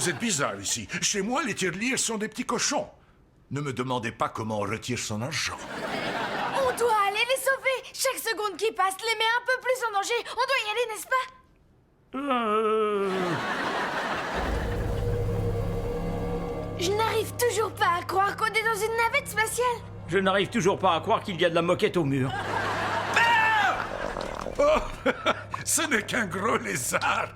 Vous êtes bizarre ici. Chez moi, les tirelires sont des petits cochons. Ne me demandez pas comment on retire son argent. On doit aller les sauver. Chaque seconde qui passe les met un peu plus en danger. On doit y aller, n'est-ce pas? Je n'arrive toujours pas à croire qu'on est dans une navette spatiale. Je n'arrive toujours pas à croire qu'il y a de la moquette au mur. Oh, ce n'est qu'un gros lézard.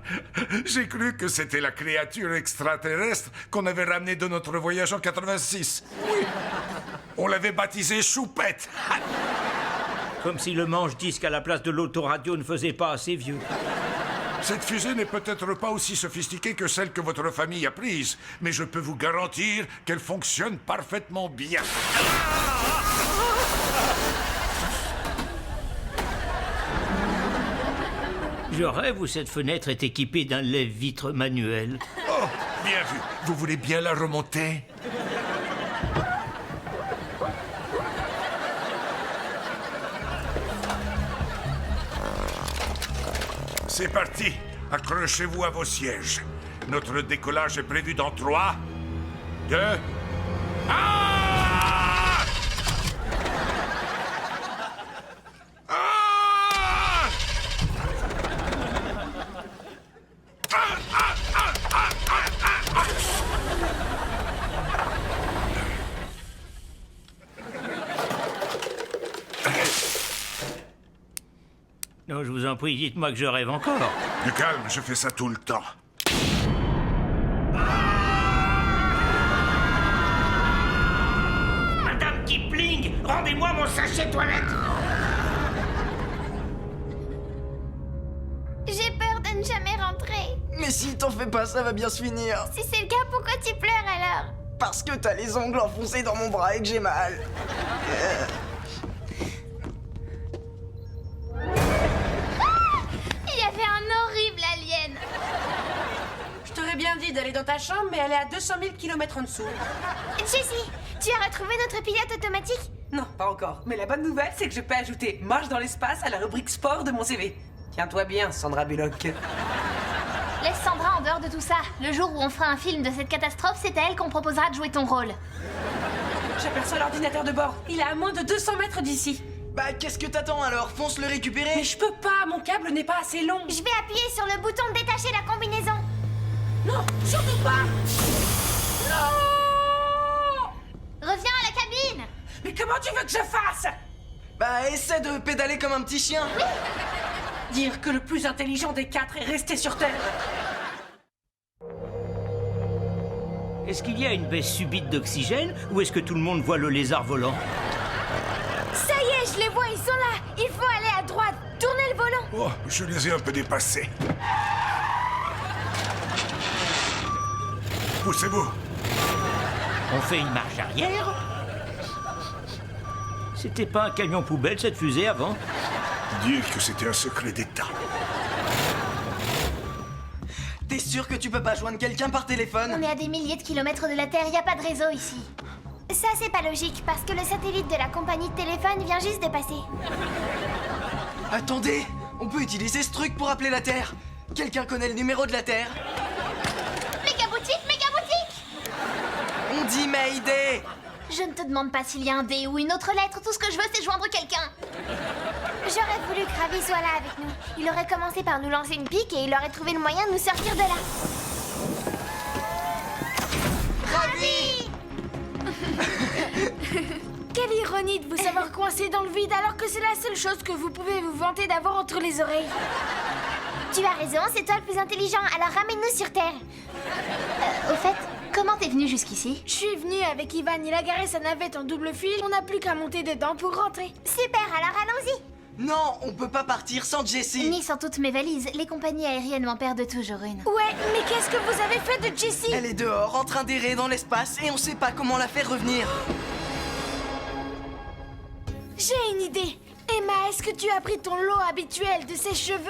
J'ai cru que c'était la créature extraterrestre qu'on avait ramenée de notre voyage en 86. Oui, on l'avait baptisé Choupette. Comme si le manche-disque à la place de l'autoradio ne faisait pas assez vieux. Cette fusée n'est peut-être pas aussi sophistiquée que celle que votre famille a prise, mais je peux vous garantir qu'elle fonctionne parfaitement bien. Je rêve où cette fenêtre est équipée d'un lève-vitre manuel. Oh, bien vu. Vous voulez bien la remonter? C'est parti. Accrochez-vous à vos sièges. Notre décollage est prévu dans 3, 2... Ah! Ah! Non, je vous en prie, dites-moi que je rêve encore. Du calme, je fais ça tout le temps. Madame Kipling, rendez-moi mon sachet toilette. J'ai peur de ne jamais rentrer. Mais si t'en fais pas, ça va bien se finir. Si c'est le cas, pourquoi tu pleures alors? Parce que t'as les ongles enfoncés dans mon bras et que j'ai mal. Il y avait un horrible alien. Je t'aurais bien dit d'aller dans ta chambre, mais elle est à 200 000 km en dessous. Jessie, tu as retrouvé notre pilote automatique? Non, pas encore. Mais la bonne nouvelle, c'est que je peux ajouter marche dans l'espace à la rubrique sport de mon CV. Tiens-toi bien, Sandra Bullock. Laisse Sandra en dehors de tout ça. Le jour où on fera un film de cette catastrophe, c'est à elle qu'on proposera de jouer ton rôle. J'aperçois l'ordinateur de bord. Il est à moins de 200 mètres d'ici. Bah qu'est-ce que t'attends alors? Fonce le récupérer. Mais je peux pas, mon câble n'est pas assez long. Je vais appuyer sur le bouton de détacher la combinaison. Non, surtout pas. Non! Reviens à la cabine. Mais comment tu veux que je fasse? Bah essaie de pédaler comme un petit chien. Dire que le plus intelligent des 4 est resté sur Terre. Est-ce qu'il y a une baisse subite d'oxygène ou est-ce que tout le monde voit le lézard volant? Ça y est, je les vois, ils sont là. Il faut aller à droite. Tournez le volant. Oh, je les ai un peu dépassés. Poussez-vous. On fait une marche arrière? C'était pas un camion poubelle cette fusée avant? Dire que c'était un secret d'État. T'es sûr que tu peux pas joindre quelqu'un par téléphone? On est à des milliers de kilomètres de la Terre, y a pas de réseau ici. Ça, c'est pas logique, parce que le satellite de la compagnie de téléphone vient juste de passer. Attendez, on peut utiliser ce truc pour appeler la Terre. Quelqu'un connaît le numéro de la Terre? Méga boutique. On dit Mayday. Je ne te demande pas s'il y a un D ou une autre lettre, tout ce que je veux, c'est joindre quelqu'un. J'aurais voulu que Ravi soit là avec nous. Il aurait commencé par nous lancer une pique et il aurait trouvé le moyen de nous sortir de là. Ravi! Quelle ironie de vous savoir coincé dans le vide alors que c'est la seule chose que vous pouvez vous vanter d'avoir entre les oreilles. Tu as raison, c'est toi le plus intelligent, alors ramène-nous sur Terre. Au fait, comment t'es venu jusqu'ici? Je suis venue avec Ivan, il a garé sa navette en double fil, on n'a plus qu'à monter dedans pour rentrer. Super, alors allons-y. Non, on peut pas partir sans Jessie. Ni sans toutes mes valises, les compagnies aériennes m'en perdent toujours une. Ouais, mais qu'est-ce que vous avez fait de Jessie? Elle est dehors, en train d'errer dans l'espace et on sait pas comment la faire revenir. J'ai une idée. Emma, est-ce que tu as pris ton lot habituel de sèche-cheveux?